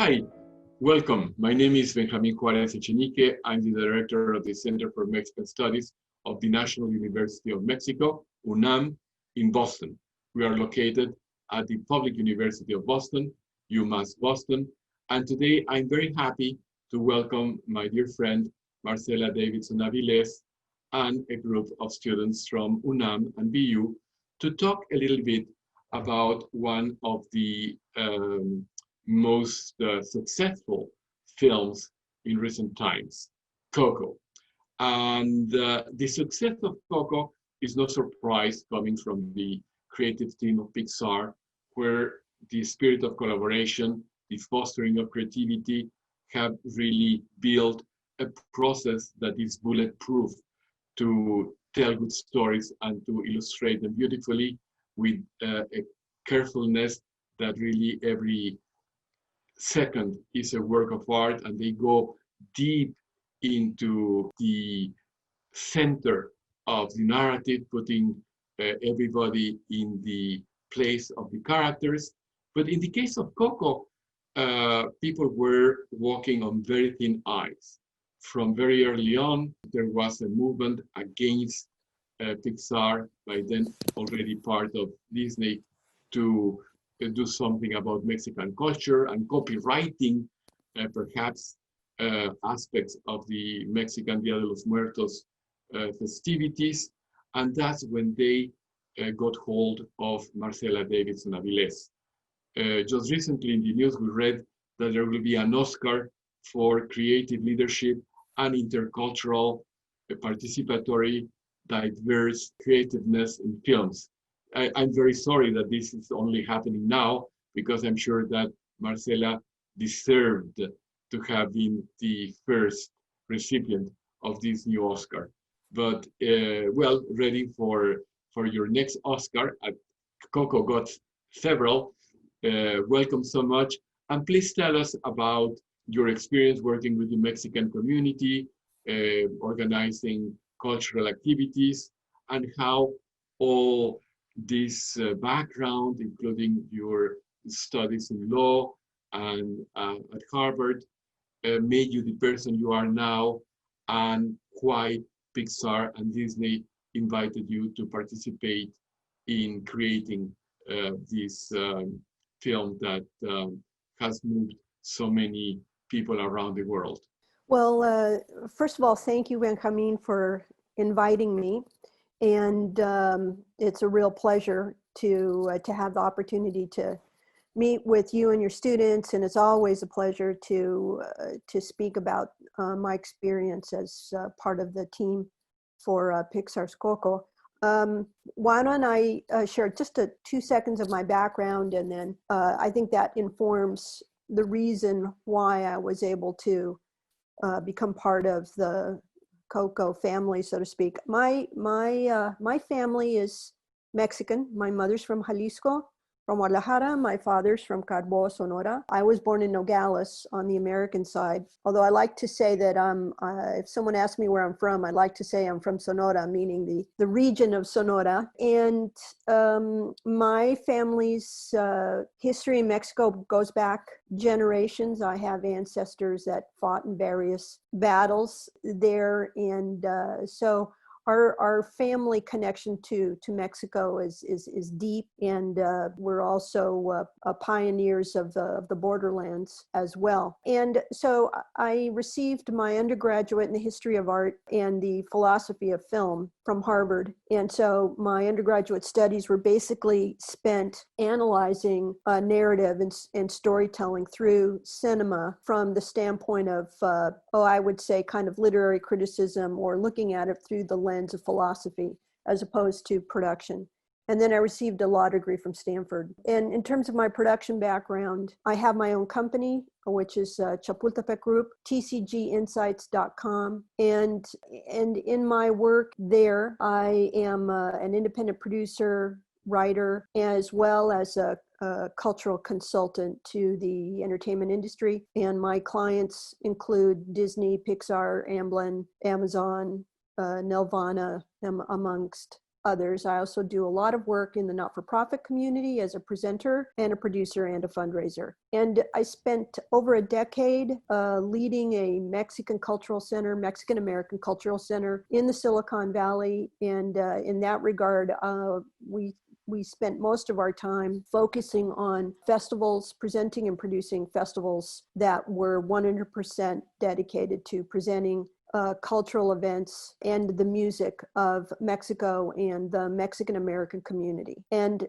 Hi, welcome. My name is Benjamin Juarez Echenique. I'm the director of the Center for Mexican Studies of the National University of Mexico, UNAM, in Boston. We are located at the Public University of Boston, UMass Boston. And today I'm very happy to welcome my dear friend, Marcela Davidson Aviles, and a group of students from UNAM and BU to talk a little bit about one of the most successful films in recent times, Coco. And the success of Coco is no surprise coming from the creative team of Pixar, where the spirit of collaboration, the fostering of creativity have really built a process that is bulletproof to tell good stories and to illustrate them beautifully with a carefulness that really every second is a work of art, and they go deep into the center of the narrative, putting everybody in the place of the characters. But in the case of Coco, people were walking on very thin ice. From very early on, there was a movement against Pixar, by then already part of Disney, to do something about Mexican culture and copywriting perhaps aspects of the Mexican Dia de los Muertos festivities. And that's when they got hold of Marcela Davidson Aviles. Just recently in the news, we read that there will be an Oscar for creative leadership and intercultural, participatory, diverse creativeness in films. I'm very sorry that this is only happening now, because I'm sure that Marcela deserved to have been the first recipient of this new Oscar. But well, ready for your next Oscar. Coco got several. Welcome so much. And please tell us about your experience working with the Mexican community, organizing cultural activities, and how all this background, including your studies in law and at Harvard, made you the person you are now, and why Pixar and Disney invited you to participate in creating this film that has moved so many people around the world. Well, first of all, thank you, Benjamin, for inviting me. And it's a real pleasure to have the opportunity to meet with you and your students. And it's always a pleasure to speak about my experience as part of the team for Pixar's Coco. Why don't I share just 2 seconds of my background, and then I think that informs the reason why I was able to become part of the Coco family, so to speak. My family is Mexican. My mother's from Jalisco, from Guadalajara. My father's from Carbo, Sonora. I was born in Nogales on the American side. Although I like to say that if someone asks me where I'm from, I like to say I'm from Sonora, meaning the region of Sonora. And my family's history in Mexico goes back generations. I have ancestors that fought in various battles there, and so our family connection to Mexico is deep, and we're also pioneers of the borderlands as well. And so I received my undergraduate in the history of art and the philosophy of film from Harvard. And so my undergraduate studies were basically spent analyzing narrative and storytelling through cinema from the standpoint of, I would say kind of literary criticism, or looking at it through the lens of philosophy as opposed to production. And then I received a law degree from Stanford. And in terms of my production background, I have my own company, which is Chapultepec Group, tcginsights.com. And in my work there, I am an independent producer, writer, as well as a cultural consultant to the entertainment industry. And my clients include Disney, Pixar, Amblin, Amazon, Nelvana, amongst others, I also do a lot of work in the not-for-profit community as a presenter and a producer and a fundraiser. And I spent over a decade leading a Mexican cultural center, Mexican-American cultural center in the Silicon Valley. And in that regard, we spent most of our time focusing on festivals, presenting and producing festivals that were 100% dedicated to presenting cultural events and the music of Mexico and the Mexican-American community. And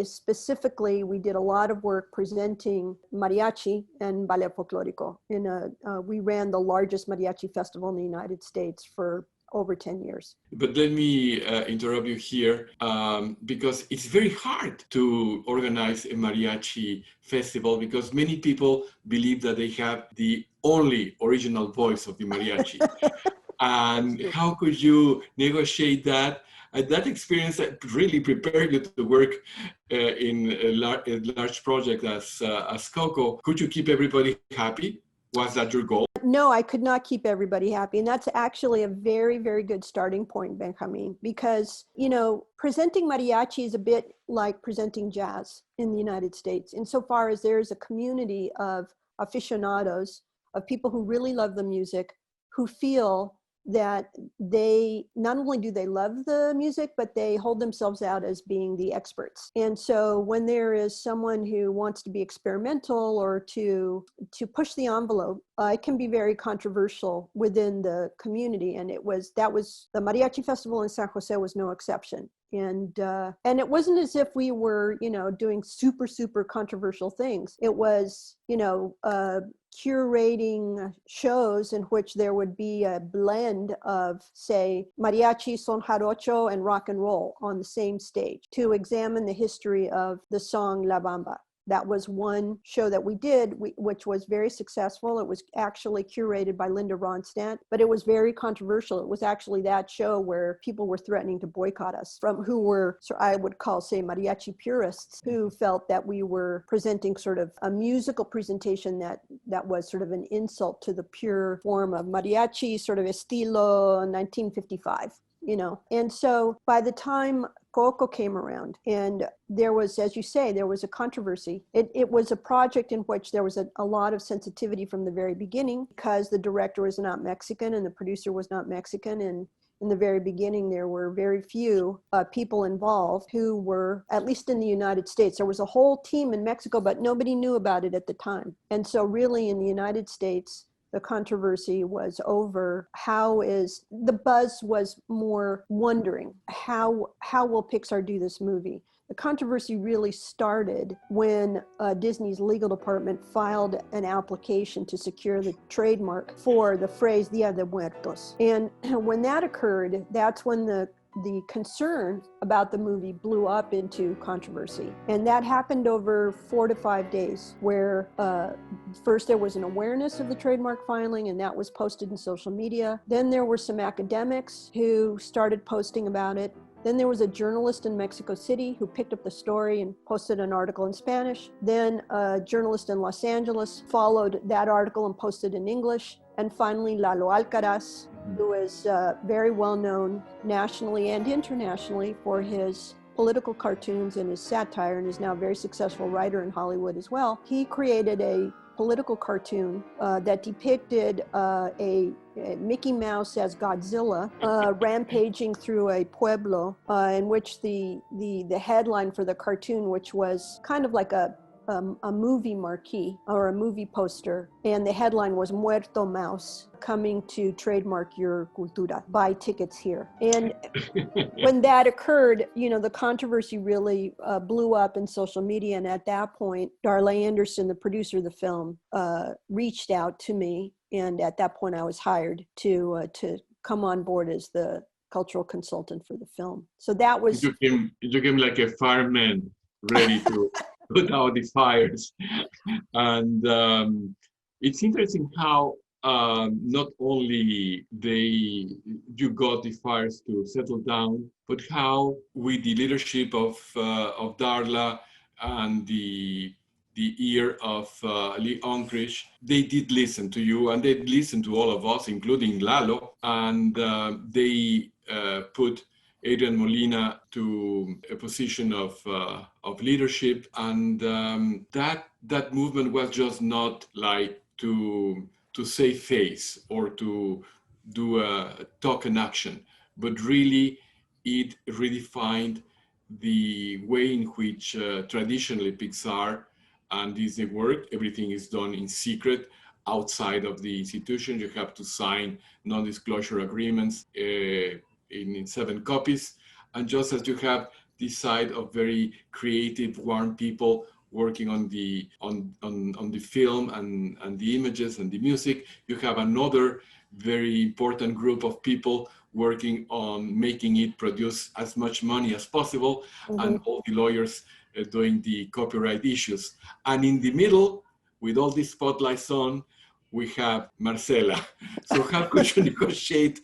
specifically, we did a lot of work presenting mariachi and ballet folklorico. We ran the largest mariachi festival in the United States for over 10 years. But let me interrupt you here because it's very hard to organize a mariachi festival because many people believe that they have the only original voice of the mariachi. And how could you negotiate that? That experience that really prepared you to work in a large project as Coco. Could you keep everybody happy? Was that your goal? No, I could not keep everybody happy. And that's actually a very, very good starting point, Benjamin, because, presenting mariachi is a bit like presenting jazz in the United States, insofar as there's a community of aficionados, of people who really love the music, who feel that they not only do they love the music, but they hold themselves out as being the experts. And so when there is someone who wants to be experimental or to push the envelope, it can be very controversial within the community. And that was the Mariachi Festival in San Jose was no exception. And it wasn't as if we were, doing super, super controversial things. It was, curating shows in which there would be a blend of, say, mariachi, son jarocho, and rock and roll on the same stage to examine the history of the song La Bamba. That was one show that we did, which was very successful. It was actually curated by Linda Ronstadt, but it was very controversial. It was actually that show where people were threatening to boycott us who were, I would call, say, mariachi purists, who felt that we were presenting sort of a musical presentation that was sort of an insult to the pure form of mariachi, sort of estilo 1955. And so by the time Coco came around, and there was, as you say, there was a controversy. It was a project in which there was a lot of sensitivity from the very beginning because the director was not Mexican and the producer was not Mexican. And in the very beginning, there were very few people involved who were, at least in the United States. There was a whole team in Mexico, but nobody knew about it at the time. And so really in the United States, the controversy was over the buzz was more wondering, how will Pixar do this movie? The controversy really started when Disney's legal department filed an application to secure the trademark for the phrase Dia de Muertos. And when that occurred, that's when the concern about the movie blew up into controversy. And that happened over 4 to 5 days, where first there was an awareness of the trademark filing, and that was posted in social media. Then there were some academics who started posting about it. Then there was a journalist in Mexico City who picked up the story and posted an article in Spanish. Then a journalist in Los Angeles followed that article and posted in English. And finally, Lalo Alcaraz, who is very well known nationally and internationally for his political cartoons and his satire, and is now a very successful writer in Hollywood as well. He created a political cartoon that depicted a Mickey Mouse as Godzilla rampaging through a pueblo, in which the headline for the cartoon, which was kind of like a movie marquee or a movie poster, and the headline was Muerto Mouse, coming to trademark your cultura, buy tickets here. And when that occurred, the controversy really blew up in social media. And at that point, Darla Anderson, the producer of the film, reached out to me. And at that point I was hired to come on board as the cultural consultant for the film. So that was... You came like a fireman ready to put out the fires. And it's interesting how not only you got the fires to settle down, but how with the leadership of Darla and the ear of Lee Unkrich, they did listen to you, and they listened to all of us, including Lalo, and they put Adrian Molina to a position of leadership, and that movement was just not like to save face or to do a talk and action, but really it redefined the way in which traditionally Pixar and Disney work. Everything is done in secret outside of the institution. You have to sign non-disclosure agreements in 7 copies. And just as you have this side of very creative, warm people working on the film and the images and the music, you have another very important group of people working on making it produce as much money as possible, and all the lawyers doing the copyright issues. And in the middle, with all these spotlights on, we have Marcela. So how could you negotiate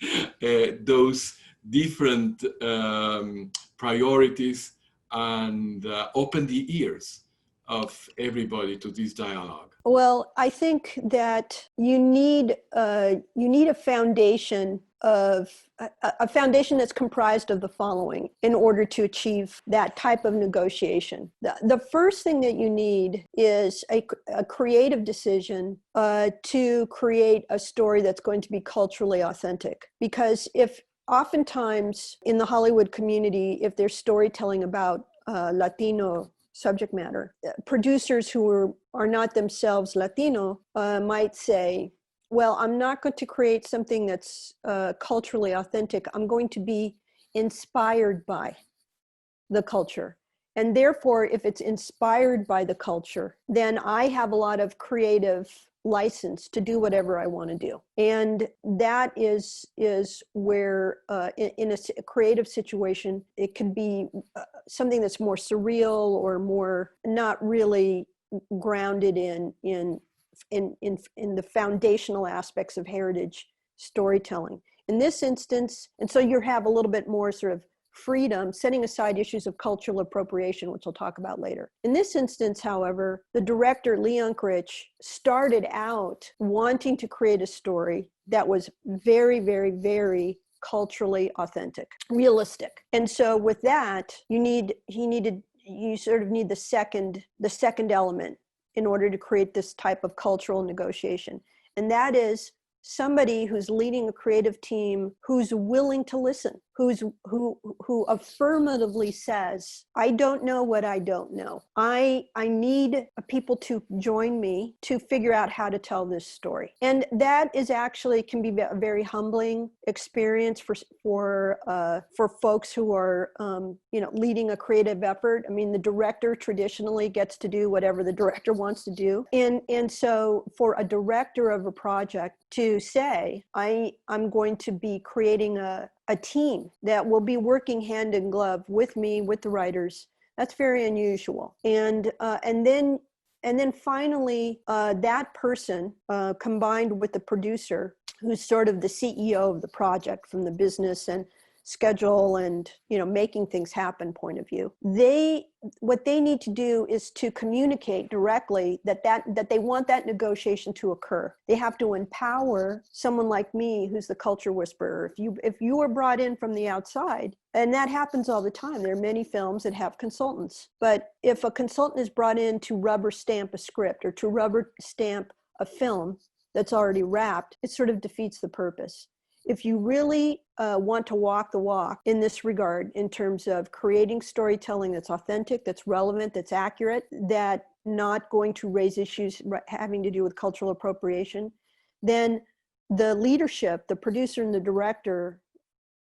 those different priorities and open the ears of everybody to this dialogue? Well, I think that you need a foundation that's comprised of the following in order to achieve that type of negotiation. The first thing that you need is a creative decision to create a story that's going to be culturally authentic. Because if oftentimes in the Hollywood community, if there's storytelling about Latino subject matter, producers who are not themselves Latino might say, well, I'm not going to create something that's culturally authentic. I'm going to be inspired by the culture. And therefore, if it's inspired by the culture, then I have a lot of creative license to do whatever I want to do. And that is where in a creative situation, it can be something that's more surreal or more not really grounded in the foundational aspects of heritage storytelling. In this instance, and so you have a little bit more sort of freedom, setting aside issues of cultural appropriation, which we'll talk about later. In this instance, however, the director, Lee Unkrich, started out wanting to create a story that was very, very, very culturally authentic, realistic. And so with that, you sort of need the second element in order to create this type of cultural negotiation. And that is somebody who's leading a creative team who's willing to listen, who affirmatively says, I don't know what I don't know. I need people to join me to figure out how to tell this story. And that is actually can be a very humbling experience for folks who are leading a creative effort. I mean, the director traditionally gets to do whatever the director wants to do. And so for a director of a project to say, I'm going to be creating a team that will be working hand in glove with me, with the writers, that's very unusual. And then finally, that person combined with the producer, who's sort of the CEO of the project from the business and schedule and making things happen point of view, what they need to do is to communicate directly that they want that negotiation to occur. They have to empower someone like me, who's the culture whisperer. If you are brought in from the outside, and that happens all the time, there are many films that have consultants, but if a consultant is brought in to rubber stamp a script or to rubber stamp a film that's already wrapped, it sort of defeats the purpose. If you really want to walk the walk in this regard, in terms of creating storytelling that's authentic, that's relevant, that's accurate, that not going to raise issues having to do with cultural appropriation, then the leadership, the producer and the director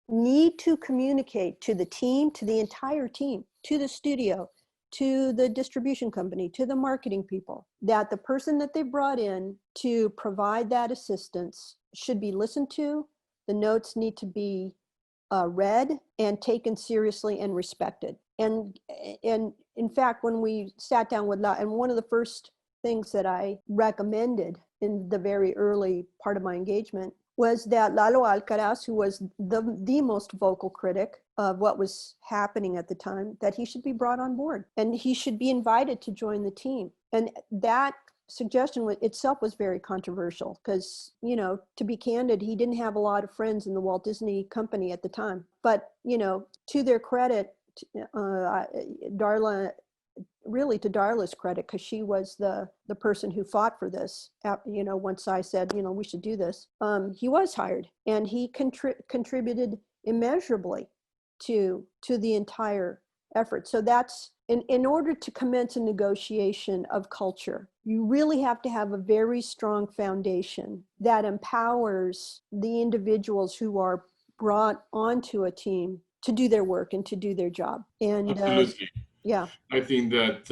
need to communicate to the team, to the entire team, to the studio, to the distribution company, to the marketing people, that the person that they brought in to provide that assistance should be listened to. The notes need to be read and taken seriously and respected. And in fact, when we sat down with and one of the first things that I recommended in the very early part of my engagement was that Lalo Alcaraz, who was the most vocal critic of what was happening at the time, that he should be brought on board and he should be invited to join the team. And that suggestion itself was very controversial because, you know, to be candid, he didn't have a lot of friends in the Walt Disney Company at the time. But, you know, to their credit, Darla, really to Darla's credit, because she was the person who fought for this, you know, once I said, you know, we should do this, he was hired, and he contributed immeasurably to the entire effort. So that's, in order to commence a negotiation of culture, you really have to have a very strong foundation that empowers the individuals who are brought onto a team to do their work and to do their job. And Absolutely. yeah. I think that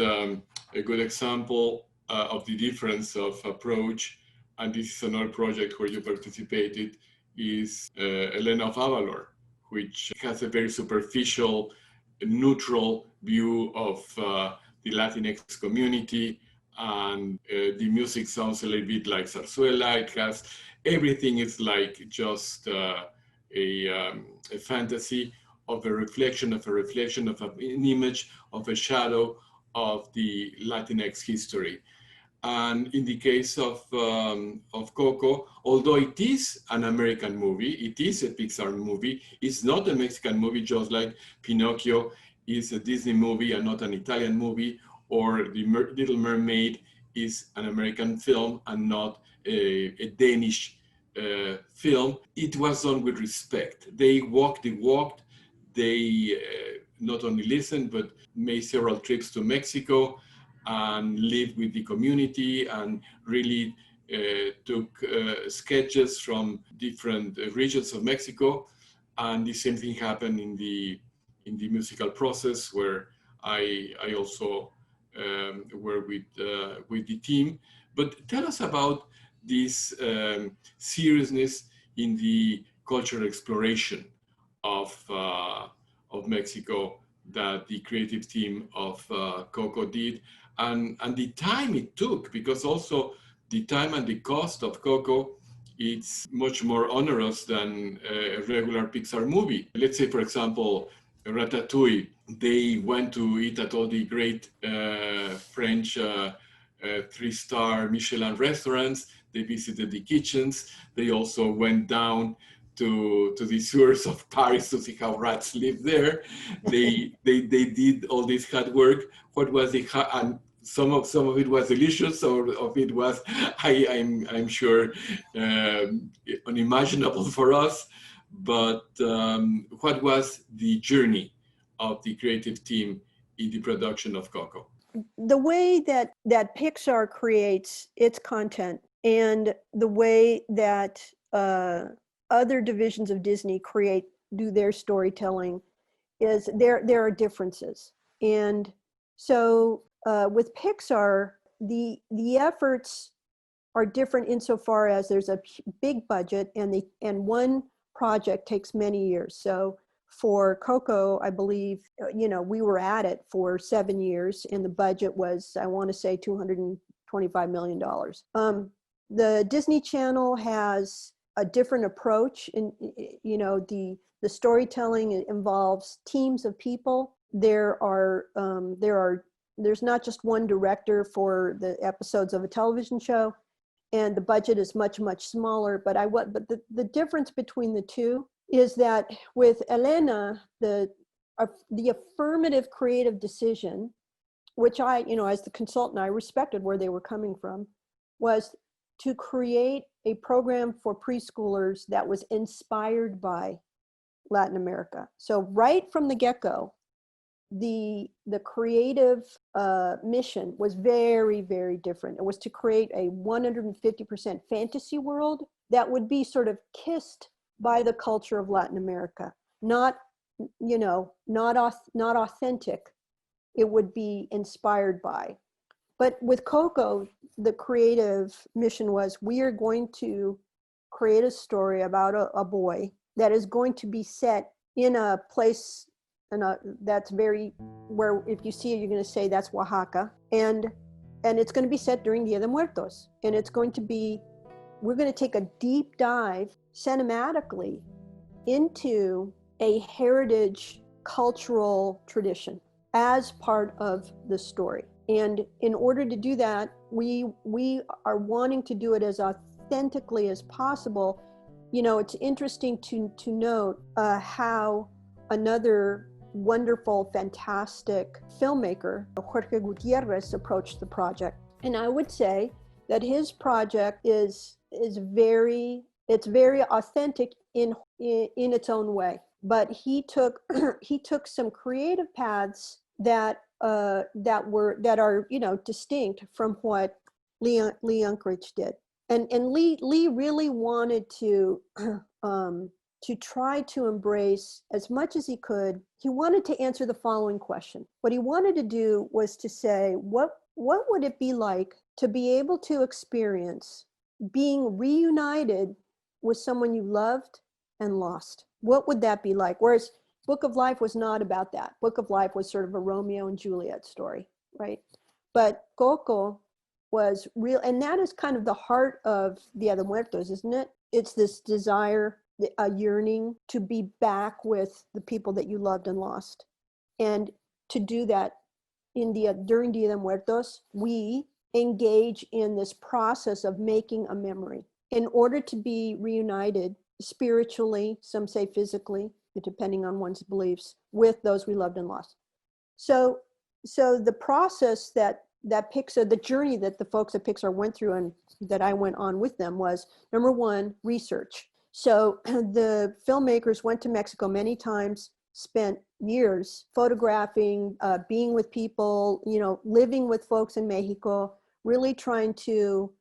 a good example of the difference of approach, and this is another project where you participated, is Elena of Avalor, which has a very superficial, neutral view of the Latinx community, and the music sounds a little bit like zarzuela. It has everything is like just a fantasy of a reflection of an image of a shadow of the Latinx history. And in the case of Coco, although it is an American movie, it is a Pixar movie, it's not a Mexican movie, just like Pinocchio is a Disney movie and not an Italian movie, or The Little Mermaid is an American film and not a Danish film. It was done with respect. They walked the walk. They not only listened, but made several trips to Mexico and lived with the community and really took sketches from different regions of Mexico. And the same thing happened in the musical process, where I also work with the team. But tell us about this seriousness in the cultural exploration of Mexico that the creative team of Coco did, and the time it took, because also the time and the cost of Coco, it's much more onerous than a regular Pixar movie. Let's say, for example, Ratatouille, they went to eat at all the great French 3-star Michelin restaurants. They visited the kitchens. They also went down to the sewers of Paris to see how rats live there. They did all this hard work. What was the and some of it was delicious, some of it was I'm sure unimaginable for us. But what was the journey of the creative team in the production of Coco? The way that Pixar creates its content and the way that other divisions of Disney do their storytelling is there are differences. And so with Pixar, the efforts are different insofar as there's a big budget, and one project takes many years. So for Coco, I believe, you know, we were at it for 7 years, and the budget was, I want to say, $225 million. The Disney Channel has a different approach. In, you know, the storytelling involves teams of people. There's not just one director for the episodes of a television show, and the budget is much, much smaller. But the difference between the two is that with Elena, the affirmative creative decision, which I, you know, as the consultant, I respected where they were coming from, was to create a program for preschoolers that was inspired by Latin America. So right from the get-go, the creative mission was very, very different. It was to create a 150% fantasy world that would be sort of kissed by the culture of Latin America, not, you know, not authentic. It would be inspired by. But with Coco, the creative mission was, we are going to create a story about a boy that is going to be set in a place, that's very, where if you see it, you're going to say that's Oaxaca. And it's going to be set during Dia de Muertos. And it's going to be, we're going to take a deep dive cinematically into a heritage cultural tradition as part of the story. And in order to do that, we are wanting to do it as authentically as possible. You know, it's interesting to note how another wonderful, fantastic filmmaker, Jorge Gutierrez, approached the project. And I would say that his project is very authentic in its own way. But he took he took some creative paths that are, you know, distinct from what Lee Unkrich did. And Lee really wanted to try to embrace as much as he could. He wanted to answer the following question. What he wanted to do was to say, what would it be like to be able to experience being reunited with someone you loved and lost? What would that be like? Whereas Book of Life was not about that. Book of Life was sort of a Romeo and Juliet story, right? But Coco was real, and that is kind of the heart of Dia de Muertos, isn't it? It's this desire, a yearning to be back with the people that you loved and lost. And to do that during Dia de Muertos, we engage in this process of making a memory in order to be reunited spiritually, some say physically, depending on one's beliefs, with those we loved and lost. So the process that Pixar, the journey that the folks at Pixar went through and that I went on with them was, number one, research. So the filmmakers went to Mexico many times, spent years photographing, being with people, you know, living with folks in Mexico, really trying to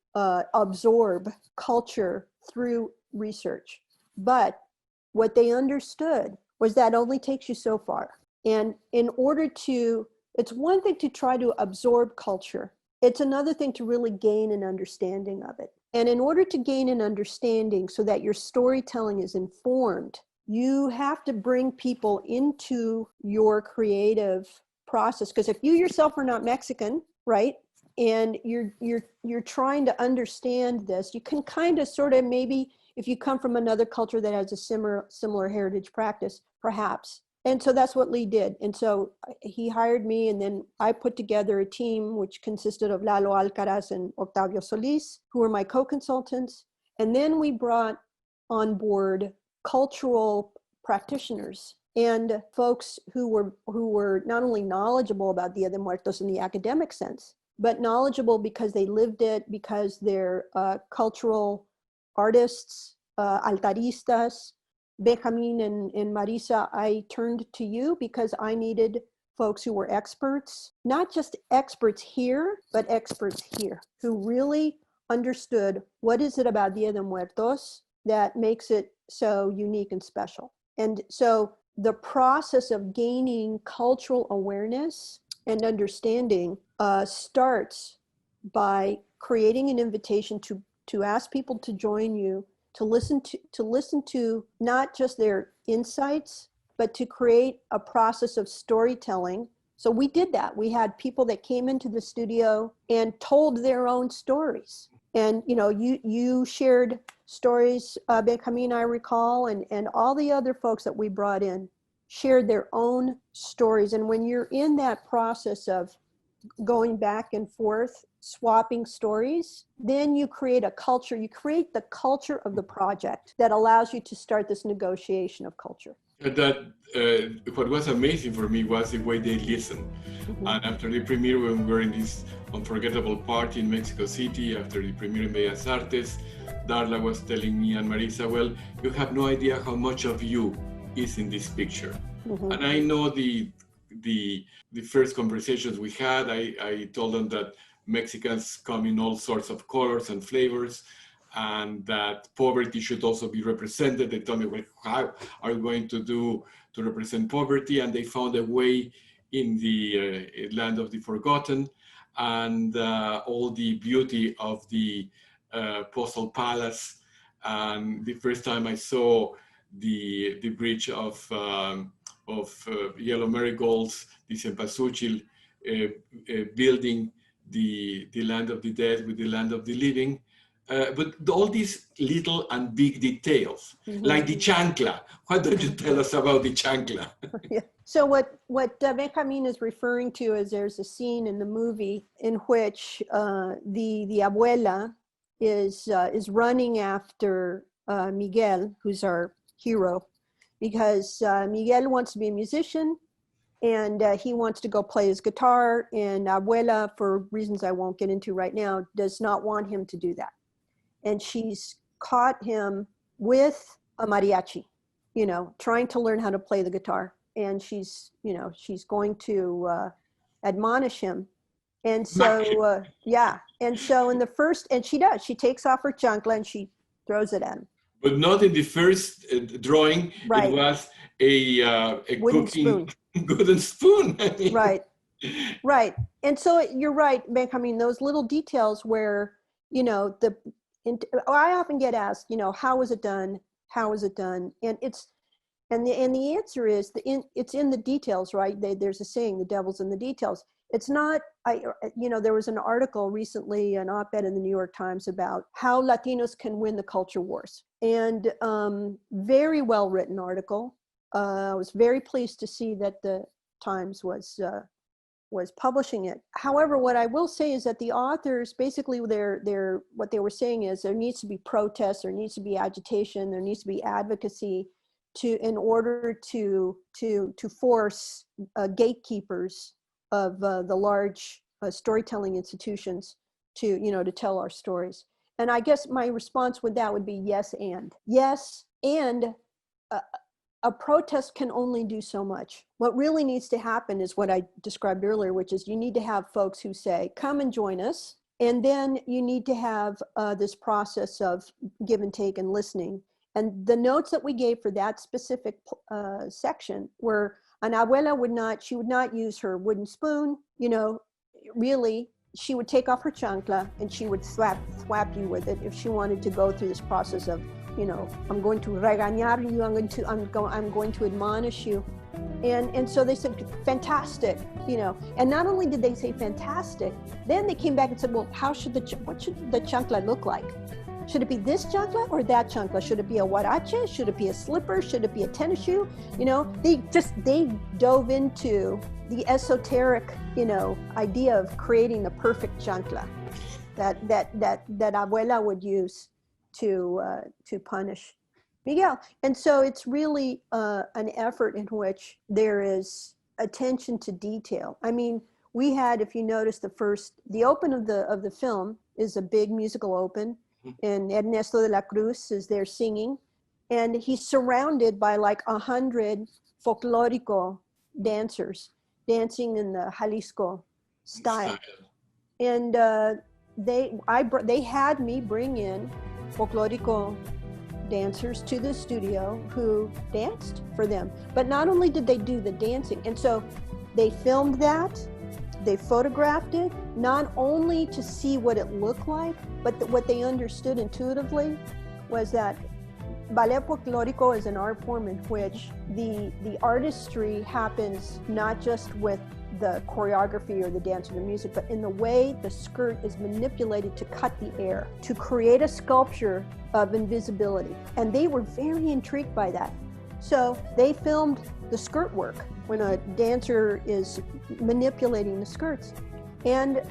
absorb culture through research. But what they understood was that only takes you so far. And in order to, it's one thing to try to absorb culture. It's another thing to really gain an understanding of it. And in order to gain an understanding so that your storytelling is informed, you have to bring people into your creative process. Because if you yourself are not Mexican, right, and you're trying to understand this, you can kind of sort of maybe, if you come from another culture that has a similar heritage practice, perhaps. And so that's what Lee did. And so he hired me, and then I put together a team which consisted of Lalo Alcaraz and Octavio Solis, who were my co-consultants. And then we brought on board cultural practitioners and folks who were not only knowledgeable about Dia de Muertos in the academic sense, but knowledgeable because they lived it, because they're cultural artists, altaristas. Benjamin and Marisa, I turned to you because I needed folks who were experts, not just experts here, but experts here, who really understood what is it about Dia de Muertos that makes it so unique and special. And so the process of gaining cultural awareness and understanding starts by creating an invitation to ask people to join you, to listen to not just their insights, but to create a process of storytelling. So we did that. We had people that came into the studio and told their own stories. And you know, you shared stories, Benjamin, I recall, and all the other folks that we brought in shared their own stories. And when you're in that process of going back and forth, swapping stories, then you create a culture. You create the culture of the project that allows you to start this negotiation of culture. What was amazing for me was the way they listened. Mm-hmm. And after the premiere, when we were in this unforgettable party in Mexico City, after the premiere in Bellas Artes, Darla was telling me and Marisa, well, you have no idea how much of you is in this picture. Mm-hmm. And I know the first conversations we had, I told them that Mexicans come in all sorts of colors and flavors, and that poverty should also be represented. They told me, well, how are you going to represent poverty? And they found a way in the land of the forgotten, and all the beauty of the Postal Palace. And the first time I saw the bridge of yellow marigolds, the Cempasúchil, building the land of the dead with the land of the living, but all these little and big details, like the chancla. Why don't you tell us about the chancla? Yeah. So what Benjamin is referring to is there's a scene in the movie in which the abuela is running after Miguel, who's our hero, because Miguel wants to be a musician, and he wants to go play his guitar, and abuela, for reasons I won't get into right now, does not want him to do that. And she's caught him with a mariachi, trying to learn how to play the guitar. And she's going to admonish him. And so, yeah. And so in the first, and she does, she takes off her chancla and she throws it at him. But not in the first drawing. Right. It was a wooden cooking spoon. Wooden spoon. Right. Right. And so you're right, Benjamin, those little details where, I often get asked, how was it done? How was it done? And the answer is it's in the details, right? There's a saying, the devil's in the details. It's not, there was an article recently, an op-ed in the New York Times about how Latinos can win the culture wars. And very well written article. I was very pleased to see that the Times was publishing it. However, what I will say is that the authors, basically what they were saying is there needs to be protests, there needs to be agitation, there needs to be advocacy in order to force gatekeepers of the large storytelling institutions to tell our stories. And I guess my response with that would be yes, and a protest can only do so much. What really needs to happen is what I described earlier, which is you need to have folks who say, come and join us. And then you need to have this process of give and take and listening. And the notes that we gave for that specific section were an abuela would not use her wooden spoon, really. She would take off her chancla and she would thwap you with it if she wanted to go through this process of, I'm going to regañar you, I'm going to admonish you. And so they said, fantastic, and not only did they say fantastic, then they came back and said, well, what should the chancla look like? Should it be this chancla or that chancla? Should it be a huarache? Should it be a slipper? Should it be a tennis shoe? They dove into the esoteric, idea of creating the perfect chancla that abuela would use to punish Miguel. And so it's really an effort in which there is attention to detail. I mean, we had, if you notice, the open of the film is a big musical open, and Ernesto de la Cruz is there singing, and he's surrounded by like 100 folklorico dancers dancing in the Jalisco style. And they had me bring in folklorico dancers to the studio who danced for them. But not only did they do the dancing, and so they filmed that, they photographed it, not only to see what it looked like, but what they understood intuitively was that ballet folklorico is an art form in which the artistry happens not just with the choreography or the dance or the music, but in the way the skirt is manipulated to cut the air, to create a sculpture of invisibility. And they were very intrigued by that. So they filmed the skirt work when a dancer is manipulating the skirts. And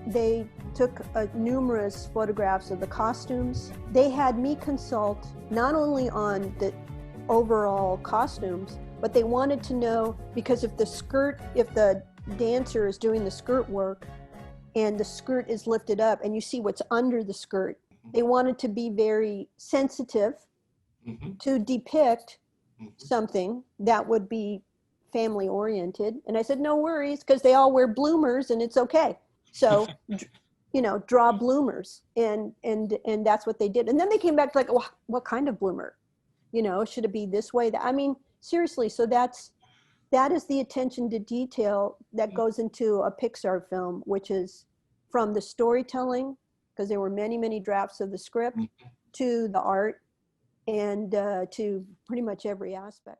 they took numerous photographs of the costumes. They had me consult not only on the overall costumes, but they wanted to know, because if the dancer is doing the skirt work and the skirt is lifted up and you see what's under the skirt, they wanted to be very sensitive to depict something that would be family oriented. And I said, no worries, because they all wear bloomers and it's okay. So, draw bloomers, and that's what they did. And then they came back to like, well, what kind of bloomer? Should it be this way? I mean, seriously. So that is the attention to detail that goes into a Pixar film, which is from the storytelling, because there were many, many drafts of the script, to the art, and to pretty much every aspect.